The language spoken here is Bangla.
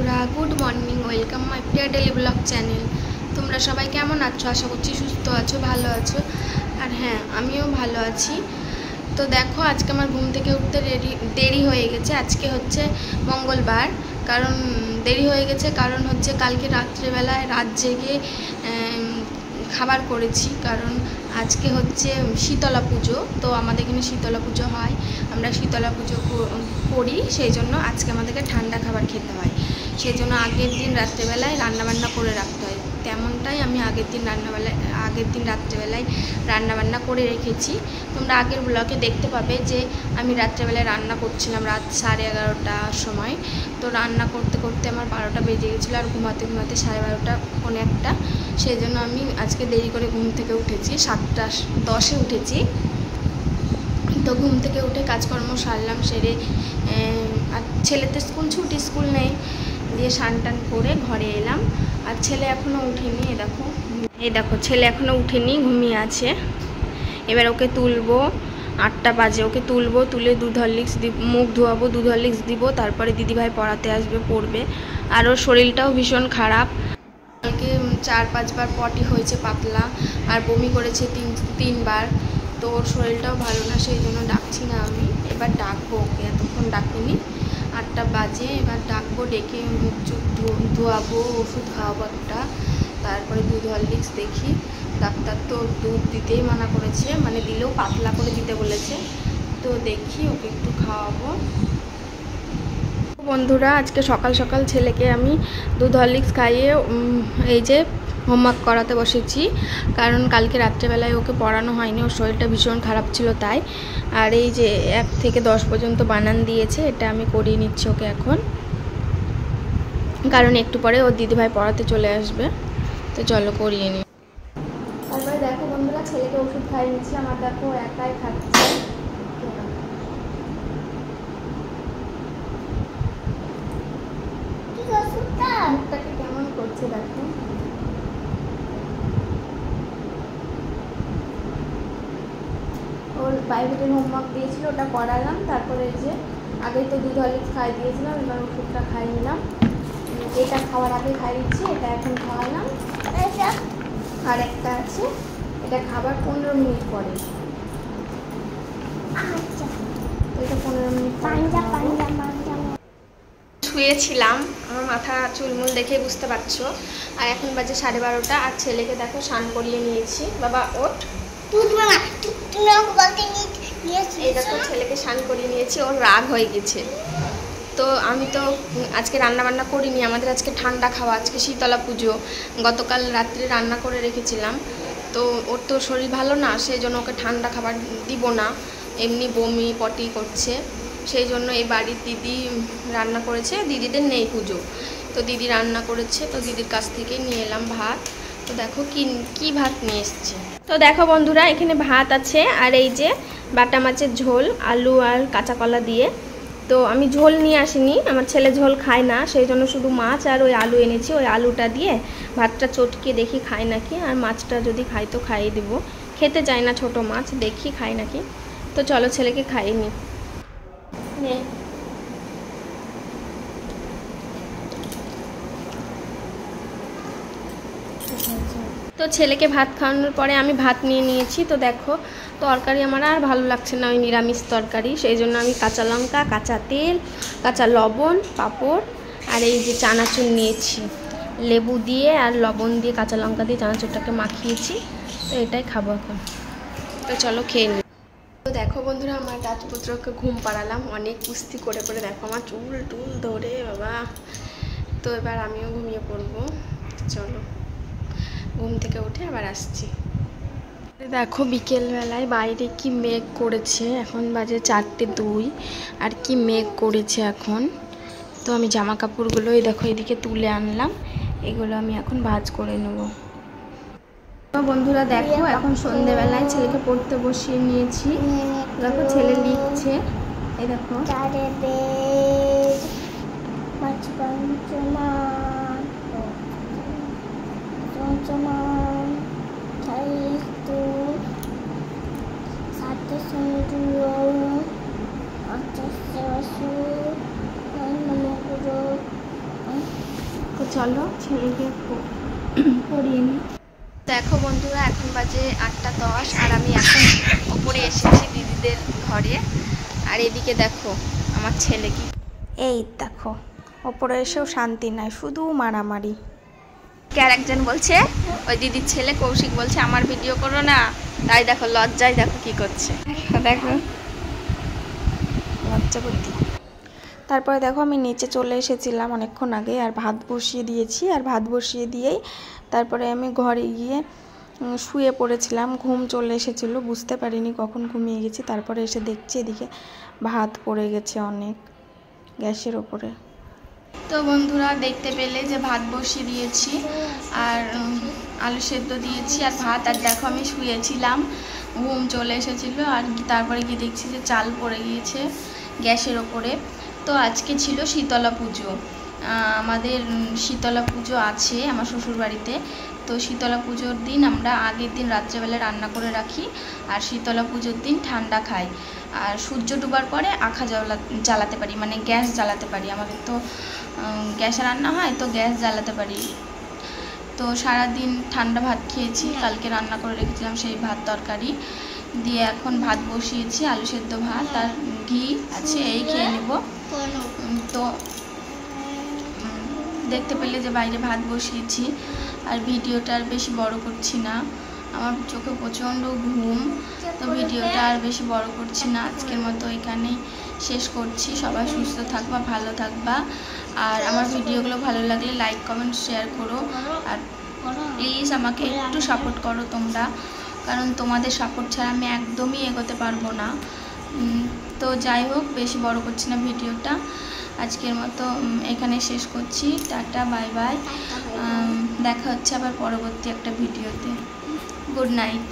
বন্ধুরা, গুড মর্নিং, ওয়েলকাম মাই প্রিয় ডেলি ব্লগ চ্যানেল। তোমরা সবাই কেমন আছো? আশা করছি সুস্থ আছো, ভালো আছো। আর হ্যাঁ, আমিও ভালো আছি। তো দেখো, আজকে আমার ঘুম থেকে উঠতে দেরি হয়ে গেছে। আজকে হচ্ছে মঙ্গলবার। কারণ দেরি হয়ে গেছে কারণ হচ্ছে কালকে রাত্রেবেলায় রাত জেগে খাবার করেছি। কারণ আজকে হচ্ছে শীতলা পুজো। তো আমাদের এখানে শীতলা পুজো হয়, আমরা শীতলা পুজো করি। সেই জন্য আজকে আমাদেরকে ঠান্ডা খাবার খেতে হয়। সেই জন্য আগের দিন রাত্রেবেলায় রান্নাবান্না করে রাখতে হয়। তেমনটাই আমি আগের দিন রাত্রেবেলায় রান্নাবান্না করে রেখেছি। তোমরা আগের ব্লগে দেখতে পাবে যে আমি রাত্রেবেলায় রান্না করছিলাম রাত 11:30টার সময়। তো রান্না করতে করতে আমার 12টা বেজে গেছিলো, আর ঘুমাতে 12:30 পৌনে 1টা। সেই জন্য আমি আজকে দেরি করে ঘুম থেকে উঠেছি, 7:10-এ উঠেছি। তো ঘুম থেকে উঠে কাজকর্ম সারলাম, সেরে আর ছেলেতে স্কুল নেই, দিয়ে স্নান টান করে ঘরে এলাম। আর ছেলে এখনও উঠেনি। এই দেখো ছেলে এখনও উঠেনি, ঘুমিয়ে আছে। এবার ওকে তুলবো, 8টা বাজে। ওকে তুলবো, তুলে দুধ হরলিক্স দিব, মুখ ধোয়াবো, দুধ হরলিক্স দিব। তারপরে দিদিভাই পড়াতে আসবে, পড়বে। আর ওর শরীরটাও ভীষণ খারাপ। কালকে 4-5 বার পটি হয়েছে পাতলা, আর বমি করেছে 3বার। তো ওর শরীরটাও ভালো না, সেই জন্য ডাকছি না আমি। এবার ডাকবো ওকে, এতক্ষণ ডাকিনি। 8টা বাজে, এবার ডাকবো, ডেকে মুখ চোখ ধোয়াবো, ওষুধ খাওয়াবো একটা। তারপরে দুধ হরলিক্স দেখি। ডাক্তার তো দুধ দিতেই মানা করেছে, মানে দিলেও পাতলা করে দিতে বলেছে। তো দেখি ওকে একটু খাওয়াবো। বন্ধুরা, আজকে সকাল সকাল ছেলেকে আমি দুধ হরলিক্স খাইয়ে এই যে হোমওয়ার্ক করাতে বসেছি। কারণ কালকে রাত্রেবেলায় ওকে পড়ানো হয়নি, ওর শরীরটা ভীষণ খারাপ ছিল তাই। আর এই যে 1 থেকে 10 পর্যন্ত বানান দিয়েছে, এটা আমি করিয়ে নিচ্ছি ওকে এখন। কারণ একটু পরে ওর দিদিভাই পড়াতে চলে আসবে। তো চলো করিয়ে নিই। তারপরে দেখো বন্ধুরা, ছেলেকে ওষুধ খাইয়ে নিচ্ছিলাম। আর দেখো একাই খাচ্ছে। মুখটাকে কেমন করছে দেখো। ওর প্রাইভেটের হোমওয়ার্ক দিয়েছিল, ওটা করালাম। তারপরে এই যে আগেই তো দুধ হরলিক্স খাইয়ে দিয়েছিলাম, এবার ওষুধটা খাইয়ে নিলাম। এটা খাওয়ার আগে খাইয়ে দিচ্ছি, এটা এখন খাওয়ালাম। আর একটা আছে, এটা খাবার 15 মিনিট পরে। তো এটা 15 মিনিট শুয়েছিলাম, আমার মাথা চুলমুল দেখে বুঝতে পারছো। আর এখন বাজে 12:30টা। আর ছেলেকে দেখো স্নান করিয়ে নিয়েছি। বাবা ওঠ, এই দেখো ছেলেকে স্নান করিয়ে নিয়েছি। ওর রাগ হয়ে গেছে। তো আমি তো আজকে রান্নাবান্না করিনি, আমাদের আজকে ঠান্ডা খাওয়া, আজকে শীতলা পুজো। গতকাল রাত্রে রান্না করে রেখেছিলাম। তো ওর তো শরীর ভালো না, সেই জন্য ওকে ঠান্ডা খাবার দিব না। এমনি বমি পটি করছে, সেই জন্য এই বাড়ির দিদি রান্না করেছে। দিদিদের নেই পুজো, তো দিদি রান্না করেছে। তো দিদির কাছ থেকে নিয়ে এলাম ভাত। তো দেখো কি ভাত নিয়ে এসছে। তো দেখো বন্ধুরা, এখানে ভাত আছে, আর এই যে বাটা মাছের ঝোল, আলু আর কাঁচা কলা দিয়ে। তো আমি ঝোল নিয়ে আসিনি, আমার ছেলে ঝোল খায় না, সেই জন্য শুধু মাছ আর ওই আলু এনেছি। ওই আলুটা দিয়ে ভাতটা চটকিয়ে দেখি খায় নাকি। আর মাছটা যদি খাই তো খাইয়ে দেবো। খেতে চায় না ছোট মাছ, দেখি খায় নাকি। তো চলো ছেলেকে খাইয়ে নিই। তো ছেলেকে ভাত খাওয়ানোর পরে আমি ভাত নিয়ে নিয়েছি। তো দেখো তরকারি আমার আর ভালো লাগছে না, ওই নিরামিষ তরকারি। সেই জন্য আমি কাঁচা লঙ্কা, কাঁচা তেল, কাঁচা লবণ, পাঁপড় আর এই যে চানাচুর নিয়েছি। লেবু দিয়ে আর লবণ দিয়ে, কাঁচা লঙ্কা দিয়ে চানাচুরটাকে মাখিয়েছি। তো এটাই খাবো এখন। তো চলো খেয়ে নিই। তো দেখো বন্ধুরা, আমার রাজপুত্রকে ঘুম পাড়ালাম অনেক কুস্তি করে করে। দেখো আমার চুল টুল ধরে বাবা। তো এবার আমিও ঘুমিয়ে পড়বো। চলো, ঘুম থেকে উঠে আবার আসছি। দেখো বিকেলবেলায় বাইরে কি মেঘ করেছে, এখন বাজে 4:02। আর কি মেঘ করেছে এখন। তো আমি জামা কাপড়গুলোই দেখো এদিকে তুলে আনলাম, এগুলো আমি এখন ভাঁজ করে নেব। বন্ধুরা দেখো, এখন সন্ধ্যেবেলায় ছেলেকে পড়তে বসিয়ে নিয়েছি। দেখো ছেলে লিখছে, এই দেখো। চলো ছেলেকে পড়িয়ে নিই। দেখো বন্ধুরা, এখন বাজে 8:10 আর আমি এখন ওপরে এসেছি দিদিদের ঘরে। আর এদিকে দেখো আমার ছেলে কি, এই দেখো ওপরে এসেও শান্তি নাই, শুধু মারামারি। আর একজন বলছে, ওই দিদির ছেলে কৌশিক বলছে আমার ভিডিও করো না, তাই দেখো লজ্জায় দেখো কি করছে, দেখো লজ্জা করতে। তারপরে দেখো আমি নিচে চলে এসেছিলাম অনেকক্ষণ আগে, আর ভাত বসিয়ে দিয়েছি। আর ভাত বসিয়ে দিয়েই তারপরে আমি ঘরে গিয়ে শুয়ে পড়েছিলাম। ঘুম চলে এসেছিলো, বুঝতে পারিনি কখন ঘুমিয়ে গেছি। তারপরে এসে দেখছি এদিকে ভাত পড়ে গেছে অনেক গ্যাসের ওপরে। তো বন্ধুরা দেখতে পেলে যে ভাত বসিয়ে দিয়েছি আর আলু সেদ্ধ দিয়েছি আর ভাত। আর দেখো আমি শুয়েছিলাম, ঘুম চলে এসেছিলো। আর তারপরে গিয়ে দেখছি যে চাল পড়ে গিয়েছে গ্যাসের ওপরে। তো আজকে ছিল শীতলা পুজো, আমাদের শীতলা পুজো আছে আমার শ্বশুরবাড়িতে। তো শীতলা পুজোর দিন আমরা আগের দিন রাত্রেবেলা রান্না করে রাখি, আর শীতলা পুজোর দিন ঠান্ডা খাই। আর সূর্য ডুবার পরে আখা জ্বালাতে পারি, মানে গ্যাস জ্বালাতে পারি। আমাদের তো গ্যাসে রান্না হয়, তো গ্যাস জ্বালাতে পারি। তো সারাদিন ঠান্ডা ভাত খেয়েছি, কালকে রান্না করে রেখেছিলাম সেই ভাত তরকারি দিয়ে এখন ভাত বসিয়েছি, আলু সেদ্ধ ভাত আর ঘি আছে, এই খেয়ে নেব। তো দেখতে পেলে যে বাইরে ভাত বসিয়েছি, আর ভিডিওটা আর বেশি বড় করছি না, আমার চোখে প্রচণ্ড ঘুম। তো ভিডিওটা আর বেশি বড় করছি না, আজকের মতো এখানেই শেষ করছি। সবাই সুস্থ থাকবা, ভালো থাকবা। আর আমার ভিডিওগুলো ভালো লাগলে লাইক কমেন্ট শেয়ার করো, আর প্লিজ আমাকে একটু সাপোর্ট করো তোমরা, কারণ তোমাদের সাপোর্ট ছাড়া আমি একদমই এগোতে পারবো না। তো যাই হোক, বেশি বড় করছি না ভিডিওটা, আজকের মতো এখানে শেষ করছি। টাটা, বাই বাই, দেখা হচ্ছে আবার পরবর্তী একটা ভিডিওতে। Good night.